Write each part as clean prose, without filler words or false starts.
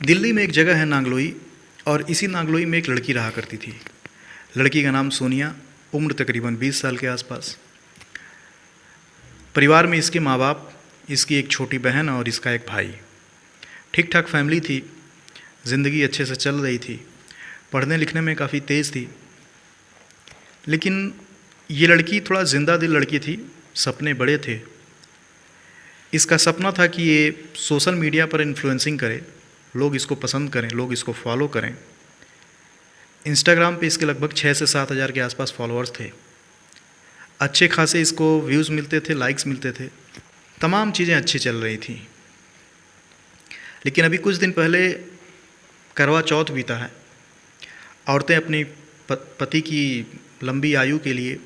दिल्ली में एक जगह है नांगलोई और इसी नांगलोई में एक लड़की रहा करती थी। लड़की का नाम सोनिया, उम्र तकरीबन 20 साल के आसपास। परिवार में इसके माँ बाप, इसकी एक छोटी बहन और इसका एक भाई। ठीक ठाक फैमिली थी, ज़िंदगी अच्छे से चल रही थी, पढ़ने लिखने में काफ़ी तेज़ थी। लेकिन ये लड़की थोड़ा जिंदा दिल लड़की थी, सपने बड़े थे। इसका सपना था कि ये सोशल मीडिया पर इन्फ्लुएंसिंग करे, लोग इसको पसंद करें, लोग इसको फॉलो करें। इंस्टाग्राम पे इसके लगभग 6 से 7 हज़ार के आसपास फॉलोअर्स थे। अच्छे खासे इसको व्यूज़ मिलते थे, लाइक्स मिलते थे, तमाम चीज़ें अच्छी चल रही थी। लेकिन अभी कुछ दिन पहले करवा चौथ बीता है। औरतें अपनी पति की लंबी आयु के लिए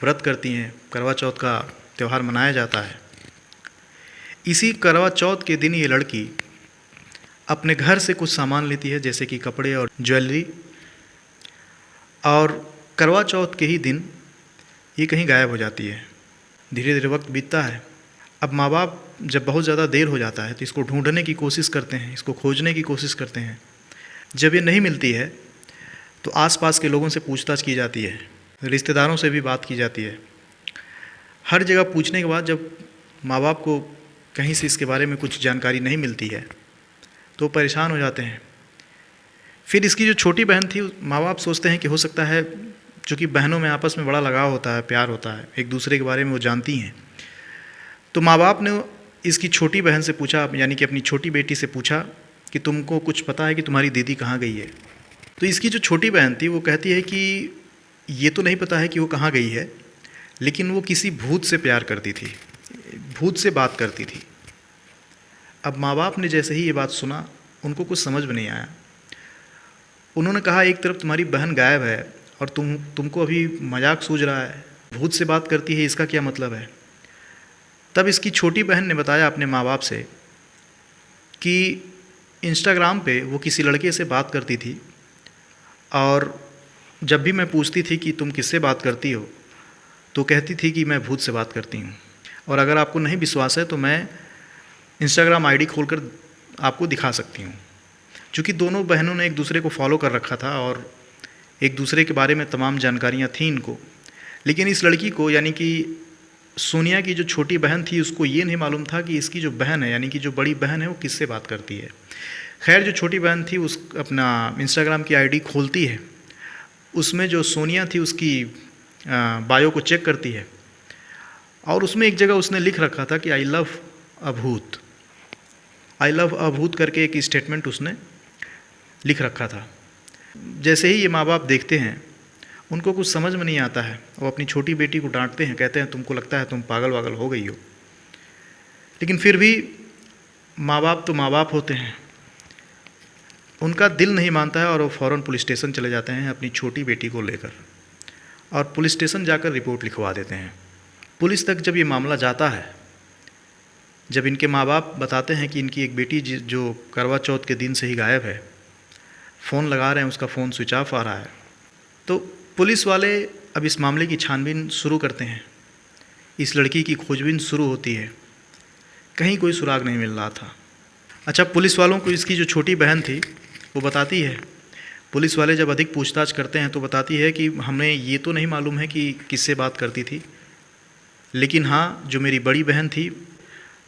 व्रत करती हैं। करवा चौथ का त्यौहार मनाया जाता है। इसी करवा चौथ के दिन ये लड़की अपने घर से कुछ सामान लेती है, जैसे कि कपड़े और ज्वेलरी, और करवा चौथ के ही दिन ये कहीं गायब हो जाती है। धीरे धीरे वक्त बीतता है। अब माँ बाप जब बहुत ज़्यादा देर हो जाता है तो इसको ढूंढने की कोशिश करते हैं, इसको खोजने की कोशिश करते हैं। जब ये नहीं मिलती है तो आसपास के लोगों से पूछताछ की जाती है, रिश्तेदारों से भी बात की जाती है। हर जगह पूछने के बाद जब माँ बाप को कहीं से इसके बारे में कुछ जानकारी नहीं मिलती है तो परेशान हो जाते हैं। फिर इसकी जो छोटी बहन थी, माँ बाप सोचते हैं कि हो सकता है, चूँकि बहनों में आपस में बड़ा लगाव होता है, प्यार होता है, एक दूसरे के बारे में वो जानती हैं। तो माँ बाप ने इसकी छोटी बहन से पूछा, यानी कि अपनी छोटी बेटी से पूछा कि तुमको कुछ पता है कि तुम्हारी दीदी कहाँ गई है। तो इसकी जो छोटी बहन थी वो कहती है कि ये तो नहीं पता है कि वो कहाँ गई है, लेकिन वो किसी भूत से प्यार करती थी, भूत से बात करती थी। अब माँ बाप ने जैसे ही ये बात सुना, उनको कुछ समझ में नहीं आया। उन्होंने कहा, एक तरफ तुम्हारी बहन गायब है और तुमको अभी मजाक सूझ रहा है, भूत से बात करती है, इसका क्या मतलब है। तब इसकी छोटी बहन ने बताया अपने माँ बाप से कि इंस्टाग्राम पे वो किसी लड़के से बात करती थी, और जब भी मैं पूछती थी कि तुम किससे बात करती हो तो कहती थी कि मैं भूत से बात करती हूँ। और अगर आपको नहीं विश्वास है तो मैं इंस्टाग्राम आईडी खोलकर आपको दिखा सकती हूँ। चूँकि दोनों बहनों ने एक दूसरे को फॉलो कर रखा था और एक दूसरे के बारे में तमाम जानकारियाँ थीं इनको, लेकिन इस लड़की को, यानी कि सोनिया की जो छोटी बहन थी, उसको ये नहीं मालूम था कि इसकी जो बहन है, यानी कि जो बड़ी बहन है, वो किससे बात करती है। खैर, जो छोटी बहन थी उस अपना इंस्टाग्राम की आईडी खोलती है, उसमें जो सोनिया थी उसकी बायो को चेक करती है, और उसमें एक जगह उसने लिख रखा था कि आई लव अभूत, आई लव अभूत करके एक स्टेटमेंट उसने लिख रखा था। जैसे ही ये माँ बाप देखते हैं, उनको कुछ समझ में नहीं आता है। वो अपनी छोटी बेटी को डांटते हैं, कहते हैं तुमको लगता है तुम पागल वागल हो गई हो। लेकिन फिर भी माँ बाप तो माँ बाप होते हैं, उनका दिल नहीं मानता है और वो फ़ौरन पुलिस स्टेशन चले जाते हैं अपनी छोटी बेटी को लेकर, और पुलिस स्टेशन जाकर रिपोर्ट लिखवा देते हैं। पुलिस तक जब ये मामला जाता है, जब इनके माँ बाप बताते हैं कि इनकी एक बेटी जो करवा चौथ के दिन से ही गायब है, फ़ोन लगा रहे हैं, उसका फ़ोन स्विच ऑफ आ रहा है, तो पुलिस वाले अब इस मामले की छानबीन शुरू करते हैं। इस लड़की की खोजबीन शुरू होती है। कहीं कोई सुराग नहीं मिल रहा था। अच्छा, पुलिस वालों को इसकी जो छोटी बहन थी वो बताती है, पुलिस वाले जब अधिक पूछताछ करते हैं तो बताती है कि हमें ये तो नहीं मालूम है कि किससे बात करती थी, लेकिन हाँ, जो मेरी बड़ी बहन थी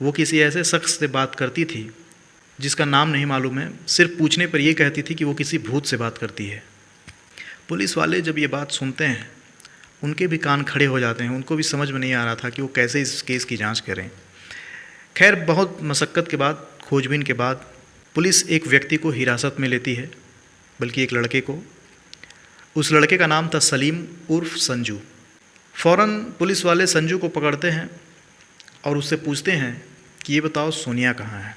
वो किसी ऐसे शख्स से बात करती थी जिसका नाम नहीं मालूम है। सिर्फ पूछने पर यह कहती थी कि वो किसी भूत से बात करती है। पुलिस वाले जब ये बात सुनते हैं, उनके भी कान खड़े हो जाते हैं। उनको भी समझ में नहीं आ रहा था कि वो कैसे इस केस की जांच करें। खैर, बहुत मशक्क़त के बाद, खोजबीन के बाद, पुलिस एक व्यक्ति को हिरासत में लेती है, बल्कि एक लड़के को। उस लड़के का नाम था सलीम उर्फ संजू। फ़ौरन पुलिस वाले संजू को पकड़ते हैं और उससे पूछते हैं कि ये बताओ सोनिया कहाँ है।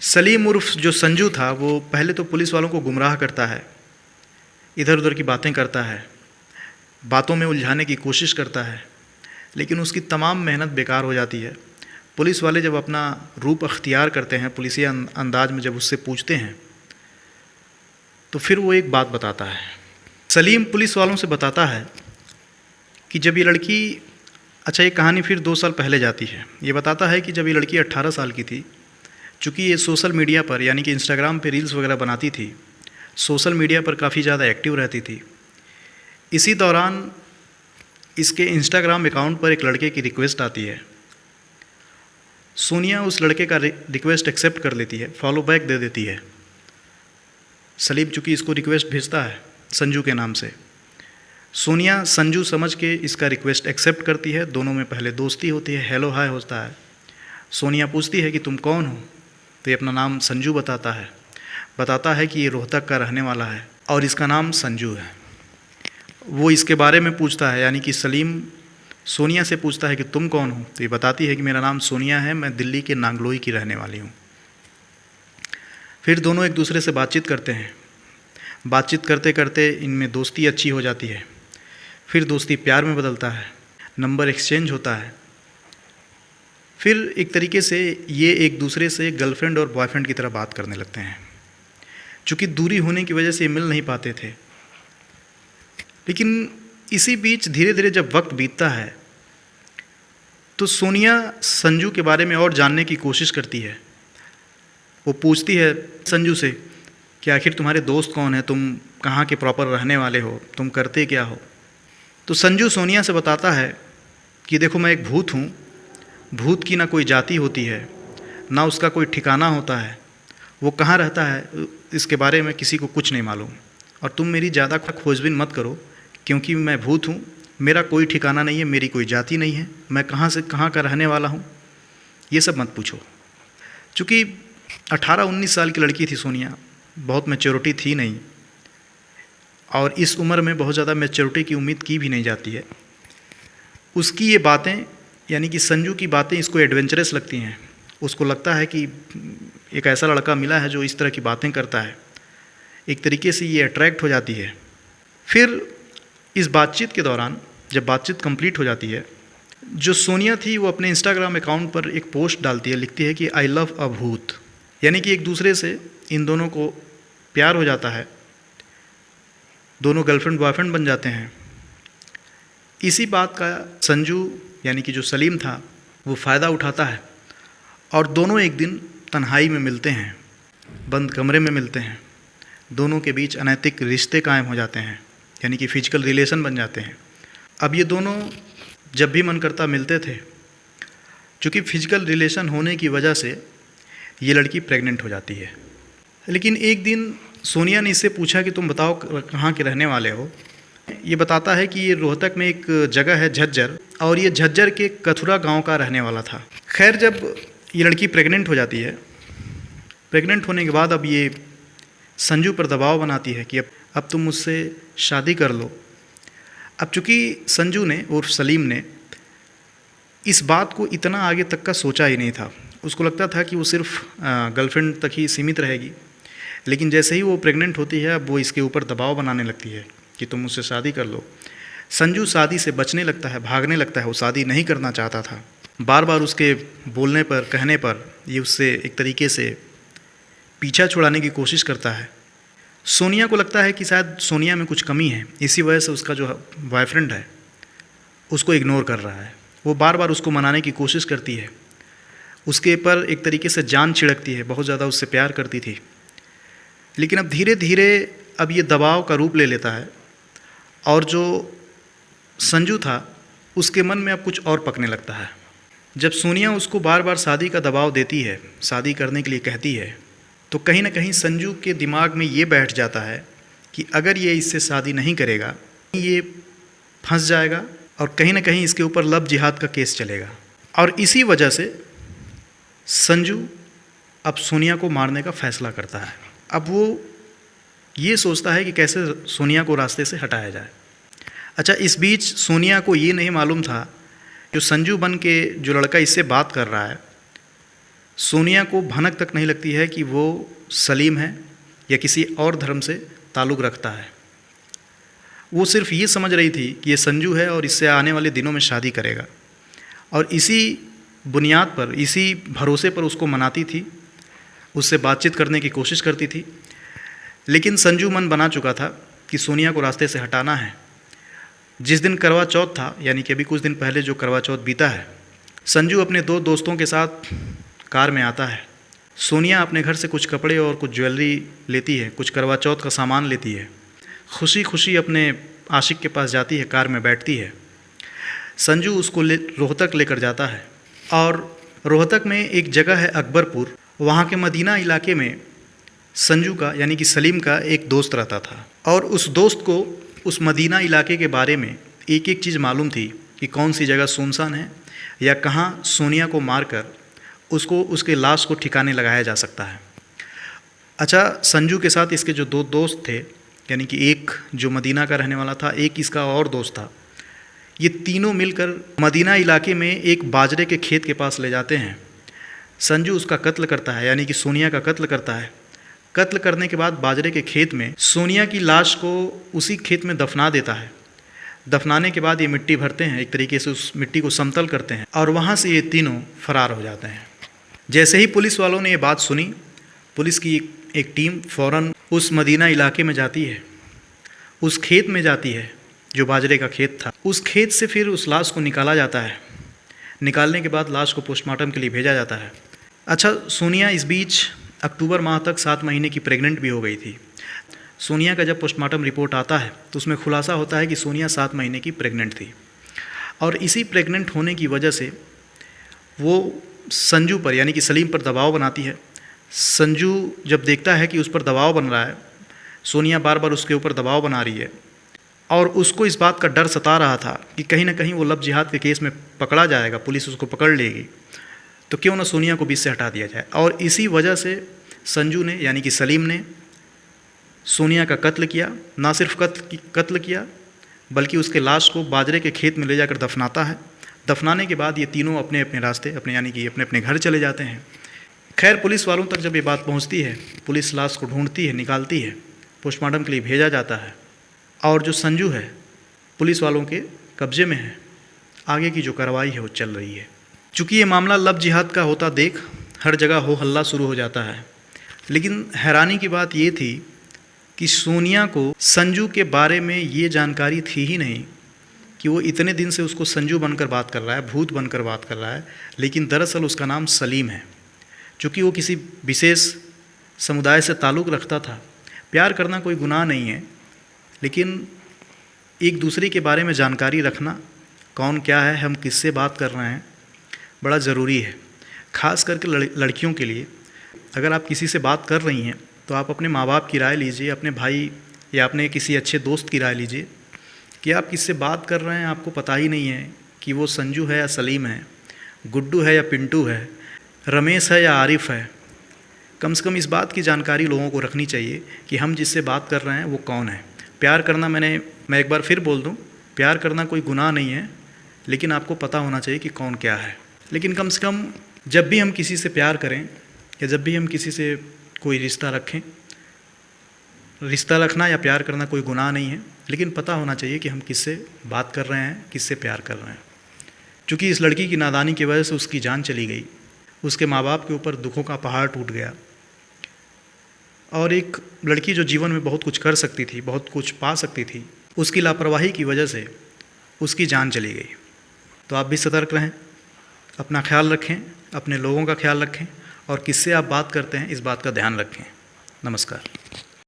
सलीम उर्फ जो संजू था, वो पहले तो पुलिस वालों को गुमराह करता है, इधर उधर की बातें करता है, बातों में उलझाने की कोशिश करता है, लेकिन उसकी तमाम मेहनत बेकार हो जाती है। पुलिस वाले जब अपना रूप अख्तियार करते हैं, पुलिसिया अंदाज में जब उससे पूछते हैं, तो फिर वो एक बात बताता है। सलीम पुलिस वालों से बताता है कि जब ये लड़की, अच्छा, ये कहानी फिर 2 साल पहले जाती है। ये बताता है कि जब ये लड़की 18 साल की थी, चूँकि ये सोशल मीडिया पर यानी कि इंस्टाग्राम पे रील्स वगैरह बनाती थी, सोशल मीडिया पर काफ़ी ज़्यादा एक्टिव रहती थी। इसी दौरान इसके इंस्टाग्राम अकाउंट पर एक लड़के की रिक्वेस्ट आती है। सोनिया उस लड़के का रिक्वेस्ट एक्सेप्ट कर लेती है, फॉलो बैक दे देती है। सलीम चूँकि इसको रिक्वेस्ट भेजता है संजू के नाम से, सोनिया संजू समझ के इसका रिक्वेस्ट एक्सेप्ट करती है। दोनों में पहले दोस्ती होती है, हेलो हाय होता है। सोनिया पूछती है कि तुम कौन हो, तो ये अपना नाम संजू बताता है कि ये रोहतक का रहने वाला है और इसका नाम संजू है। वो इसके बारे में पूछता है, यानी कि सलीम सोनिया से पूछता है कि तुम कौन हो, तो ये बताती है कि मेरा नाम सोनिया है, मैं दिल्ली के नांगलोई की रहने वाली हूँ। फिर दोनों एक दूसरे से बातचीत करते हैं। बातचीत करते करते इनमें दोस्ती अच्छी हो जाती है। फिर दोस्ती प्यार में बदलता है, नंबर एक्सचेंज होता है। फिर एक तरीके से ये एक दूसरे से गर्लफ्रेंड और बॉयफ्रेंड की तरह बात करने लगते हैं। चूँकि दूरी होने की वजह से मिल नहीं पाते थे, लेकिन इसी बीच धीरे धीरे जब वक्त बीतता है तो सोनिया संजू के बारे में और जानने की कोशिश करती है। वो पूछती है संजू से कि आखिर तुम्हारे दोस्त कौन हैं, तुम कहाँ के प्रॉपर रहने वाले हो, तुम करते क्या हो। तो संजू सोनिया से बताता है कि देखो मैं एक भूत हूँ, भूत की ना कोई जाति होती है, ना उसका कोई ठिकाना होता है, वो कहाँ रहता है इसके बारे में किसी को कुछ नहीं मालूम। और तुम मेरी ज़्यादा खोजबीन मत करो, क्योंकि मैं भूत हूँ, मेरा कोई ठिकाना नहीं है, मेरी कोई जाति नहीं है, मैं कहाँ से कहाँ का रहने वाला हूँ, ये सब मत पूछो। चूँकि 18-19 साल की लड़की थी सोनिया, बहुत मैच्योरिटी थी नहीं, और इस उम्र में बहुत ज़्यादा मैच्योरिटी की उम्मीद की भी नहीं जाती है। उसकी ये बातें यानी कि संजू की बातें इसको एडवेंचरस लगती हैं। उसको लगता है कि एक ऐसा लड़का मिला है जो इस तरह की बातें करता है। एक तरीके से ये अट्रैक्ट हो जाती है। फिर इस बातचीत के दौरान जब बातचीत कंप्लीट हो जाती है, जो सोनिया थी वो अपने इंस्टाग्राम अकाउंट पर एक पोस्ट डालती है, लिखती है कि आई लव अ भूत, यानी कि एक दूसरे से इन दोनों को प्यार हो जाता है, दोनों गर्लफ्रेंड बॉयफ्रेंड बन जाते हैं। इसी बात का संजू यानी कि जो सलीम था वो फ़ायदा उठाता है और दोनों एक दिन तन्हाई में मिलते हैं, बंद कमरे में मिलते हैं। दोनों के बीच अनैतिक रिश्ते कायम हो जाते हैं, यानी कि फिजिकल रिलेशन बन जाते हैं। अब ये दोनों जब भी मन करता मिलते थे। चूँकि फिजिकल रिलेशन होने की वजह से ये लड़की प्रेग्नेंट हो जाती है। लेकिन एक दिन सोनिया ने इससे पूछा कि तुम बताओ कहाँ के रहने वाले हो। ये बताता है कि ये रोहतक में एक जगह है झज्जर, और ये झज्जर के कथुरा गांव का रहने वाला था। खैर जब ये लड़की प्रेग्नेंट हो जाती है, प्रेग्नेंट होने के बाद अब ये संजू पर दबाव बनाती है कि अब तुम मुझसे शादी कर लो। अब चूँकि संजू ने और सलीम ने इस बात को इतना आगे तक का सोचा ही नहीं था। उसको लगता था कि वो सिर्फ गर्लफ्रेंड तक ही सीमित रहेगी। लेकिन जैसे ही वो प्रेग्नेंट होती है, अब वो इसके ऊपर दबाव बनाने लगती है कि तुम मुझसे शादी कर लो। संजू शादी से बचने लगता है, भागने लगता है। वो शादी नहीं करना चाहता था। बार बार उसके बोलने पर, कहने पर ये उससे एक तरीके से पीछा छुड़ाने की कोशिश करता है। सोनिया को लगता है कि शायद सोनिया में कुछ कमी है, इसी वजह से उसका जो बॉयफ्रेंड है उसको इग्नोर कर रहा है। वो बार बार उसको मनाने की कोशिश करती है, उसके ऊपर एक तरीके से जान छिड़कती है, बहुत ज़्यादा उससे प्यार करती थी। लेकिन अब धीरे धीरे अब ये दबाव का रूप ले लेता है, और जो संजू था उसके मन में अब कुछ और पकने लगता है। जब सोनिया उसको बार बार शादी का दबाव देती है, शादी करने के लिए कहती है, तो कहीं ना कहीं संजू के दिमाग में ये बैठ जाता है कि अगर ये इससे शादी नहीं करेगा, ये फंस जाएगा और कहीं ना कहीं इसके ऊपर लव जिहाद का केस चलेगा। और इसी वजह से संजू अब सोनिया को मारने का फैसला करता है। अब वो ये सोचता है कि कैसे सोनिया को रास्ते से हटाया जाए। अच्छा, इस बीच सोनिया को ये नहीं मालूम था जो संजू बन के जो लड़का इससे बात कर रहा है, सोनिया को भनक तक नहीं लगती है कि वो सलीम है या किसी और धर्म से ताल्लुक़ रखता है। वो सिर्फ ये समझ रही थी कि ये संजू है और इससे आने वाले दिनों में शादी करेगा, और इसी बुनियाद पर, इसी भरोसे पर उसको मनाती थी, उससे बातचीत करने की कोशिश करती थी। लेकिन संजू मन बना चुका था कि सोनिया को रास्ते से हटाना है। जिस दिन करवा चौथ था, यानी कि अभी कुछ दिन पहले जो करवा चौथ बीता है, संजू अपने दो दोस्तों के साथ कार में आता है सोनिया अपने घर से कुछ कपड़े और कुछ ज्वेलरी लेती है, कुछ करवा चौथ का सामान लेती है। खुशी खुशी अपने आशिक के पास जाती है, कार में बैठती है। संजू उसको रोहतक लेकर जाता है और रोहतक में एक जगह है अकबरपुर, वहाँ के मदीना इलाके में संजू का यानी कि सलीम का एक दोस्त रहता था और उस दोस्त को उस मदीना इलाके के बारे में एक एक चीज़ मालूम थी कि कौन सी जगह सुनसान है या कहाँ सोनिया को मारकर उसको उसके लाश को ठिकाने लगाया जा सकता है। अच्छा, संजू के साथ इसके जो दो दोस्त थे, यानी कि एक जो मदीना का रहने वाला था, एक इसका और दोस्त था, ये तीनों मिलकर मदीना इलाके में एक बाजरे के खेत के पास ले जाते हैं। संजू उसका कत्ल करता है, यानी कि सोनिया का कत्ल करता है। कत्ल करने के बाद बाजरे के खेत में सोनिया की लाश को उसी खेत में दफना देता है। दफनाने के बाद ये मिट्टी भरते हैं, एक तरीके से उस मिट्टी को समतल करते हैं और वहाँ से ये तीनों फरार हो जाते हैं। जैसे ही पुलिस वालों ने ये बात सुनी, पुलिस की एक टीम फ़ौरन उस मदीना इलाके में जाती है, उस खेत में जाती है जो बाजरे का खेत था। उस खेत से फिर उस लाश को निकाला जाता है। निकालने के बाद लाश को पोस्टमार्टम के लिए भेजा जाता है। अच्छा, सोनिया इस बीच अक्टूबर माह तक 7 महीने की प्रेग्नेंट भी हो गई थी। सोनिया का जब पोस्टमार्टम रिपोर्ट आता है तो उसमें खुलासा होता है कि सोनिया 7 महीने की प्रेग्नेंट थी और इसी प्रेग्नेंट होने की वजह से वो संजू पर यानी कि सलीम पर दबाव बनाती है। संजू जब देखता है कि उस पर दबाव बन रहा है, सोनिया बार बार उसके ऊपर दबाव बना रही है और उसको इस बात का डर सता रहा था कि कहीं ना कहीं वो लव जिहाद के केस में पकड़ा जाएगा, पुलिस उसको पकड़ लेगी, तो क्यों ना सोनिया को बीच से हटा दिया जाए। और इसी वजह से संजू ने यानी कि सलीम ने सोनिया का कत्ल किया। ना सिर्फ कत्ल किया बल्कि उसके लाश को बाजरे के खेत में ले जाकर दफनाता है। दफनाने के बाद ये तीनों अपने अपने रास्ते अपने यानी कि अपने अपने घर चले जाते हैं। खैर, पुलिस वालों तक जब ये बात पहुंचती है, पुलिस लाश को ढूंढती है, निकालती है, पोस्टमार्टम के लिए भेजा जाता है और जो संजू है पुलिस वालों के कब्जे में है। आगे की जो कार्रवाई है वो चल रही है। चूँकि ये मामला लव जिहाद का होता देख हर जगह हो हल्ला शुरू हो जाता है, लेकिन हैरानी की बात ये थी कि सोनिया को संजू के बारे में ये जानकारी थी ही नहीं कि वो इतने दिन से उसको संजू बनकर बात कर रहा है, भूत बनकर बात कर रहा है, लेकिन दरअसल उसका नाम सलीम है। चूँकि वो किसी विशेष समुदाय से ताल्लुक़ रखता था। प्यार करना कोई गुनाह नहीं है, लेकिन एक दूसरे के बारे में जानकारी रखना, कौन क्या है, हम किससे बात कर रहे हैं, बड़ा ज़रूरी है। ख़ास करके लड़कियों के लिए। अगर आप किसी से बात कर रही हैं तो आप अपने माँ बाप की राय लीजिए, अपने भाई या अपने किसी अच्छे दोस्त की राय लीजिए कि आप किससे बात कर रहे हैं। आपको पता ही नहीं है कि वो संजू है या सलीम है, गुड्डू है या पिंटू है, रमेश है या आरिफ है। कम से कम इस बात की जानकारी लोगों को रखनी चाहिए कि हम जिससे बात कर रहे हैं वो कौन है। प्यार करना, मैं एक बार फिर बोल दूं, प्यार करना कोई गुनाह नहीं है, लेकिन आपको पता होना चाहिए कि कौन क्या है। लेकिन कम से कम जब भी हम किसी से प्यार करें या जब भी हम किसी से कोई रिश्ता रखें, रिश्ता रखना या प्यार करना कोई गुनाह नहीं है, लेकिन पता होना चाहिए कि हम किससे बात कर रहे हैं, किससे प्यार कर रहे हैं। क्योंकि इस लड़की की नादानी की वजह से उसकी जान चली गई, उसके माँ बाप के ऊपर दुखों का पहाड़ टूट गया और एक लड़की जो जीवन में बहुत कुछ कर सकती थी, बहुत कुछ पा सकती थी, उसकी लापरवाही की वजह से उसकी जान चली गई। तो आप भी सतर्क रहें, अपना ख्याल रखें, अपने लोगों का ख्याल रखें और किससे आप बात करते हैं इस बात का ध्यान रखें। नमस्कार।